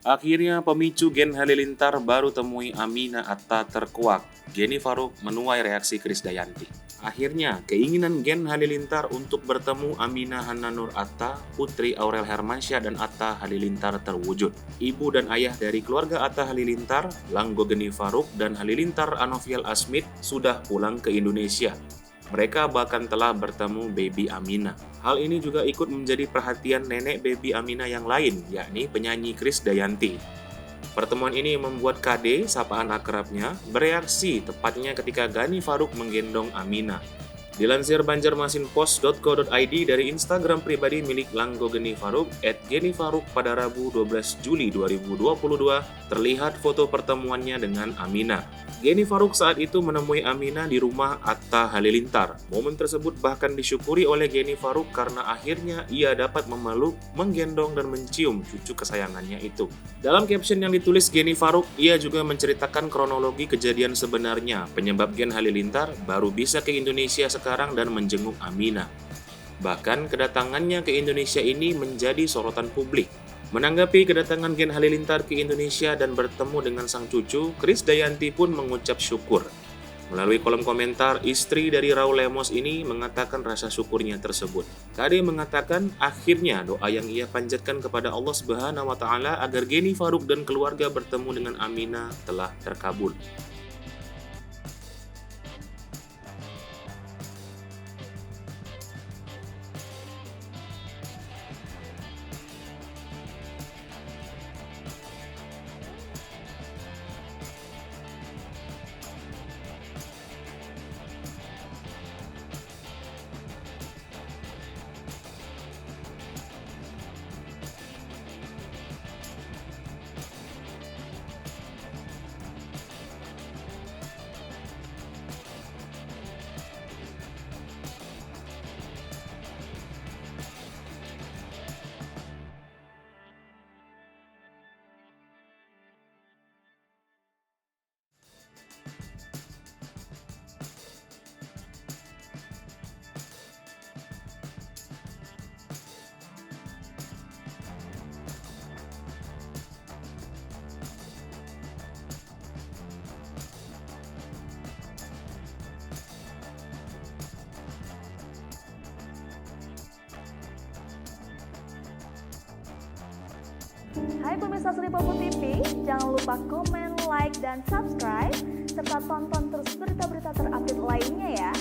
Akhirnya pemicu Gen Halilintar baru temui Amina Atta terkuak. Geni Faruk menuai reaksi Krisdayanti. Akhirnya, keinginan Gen Halilintar untuk bertemu Amina Hananur Atta, putri Aurel Hermansyah dan Atta Halilintar terwujud. Ibu dan ayah dari keluarga Atta Halilintar, Langgo Geni Faruk dan Halilintar Anovial Asmit sudah pulang ke Indonesia. Mereka bahkan telah bertemu baby Amina. Hal ini juga ikut menjadi perhatian nenek baby Amina yang lain, yakni penyanyi Krisdayanti. Pertemuan ini membuat KD, sapaan akrabnya, bereaksi tepatnya ketika Gani Faruk menggendong Amina. Dilansir banjarmasinpost.co.id dari Instagram pribadi milik Langgo Geni Faruk, @genifaruk pada Rabu 12 Juli 2022, terlihat foto pertemuannya dengan Amina. Geni Faruk saat itu menemui Amina di rumah Atta Halilintar. Momen tersebut bahkan disyukuri oleh Geni Faruk karena akhirnya ia dapat memeluk, menggendong, dan mencium cucu kesayangannya itu. Dalam caption yang ditulis Geni Faruk, ia juga menceritakan kronologi kejadian sebenarnya, penyebab Gen Halilintar baru bisa ke Indonesia sekarang dan menjenguk Amina. Bahkan kedatangannya ke Indonesia ini menjadi sorotan publik. Menanggapi kedatangan Gen Halilintar ke Indonesia dan bertemu dengan sang cucu, Krisdayanti pun mengucap syukur. Melalui kolom komentar, istri dari Raul Lemos ini mengatakan rasa syukurnya tersebut. KD mengatakan akhirnya doa yang ia panjatkan kepada Allah Subhanahu wa Ta'ala agar Geni Faruk dan keluarga bertemu dengan Amina telah terkabul. Hai pemirsa Sri Popo TV, jangan lupa komen, like, dan subscribe, serta tonton terus berita-berita terupdate lainnya ya.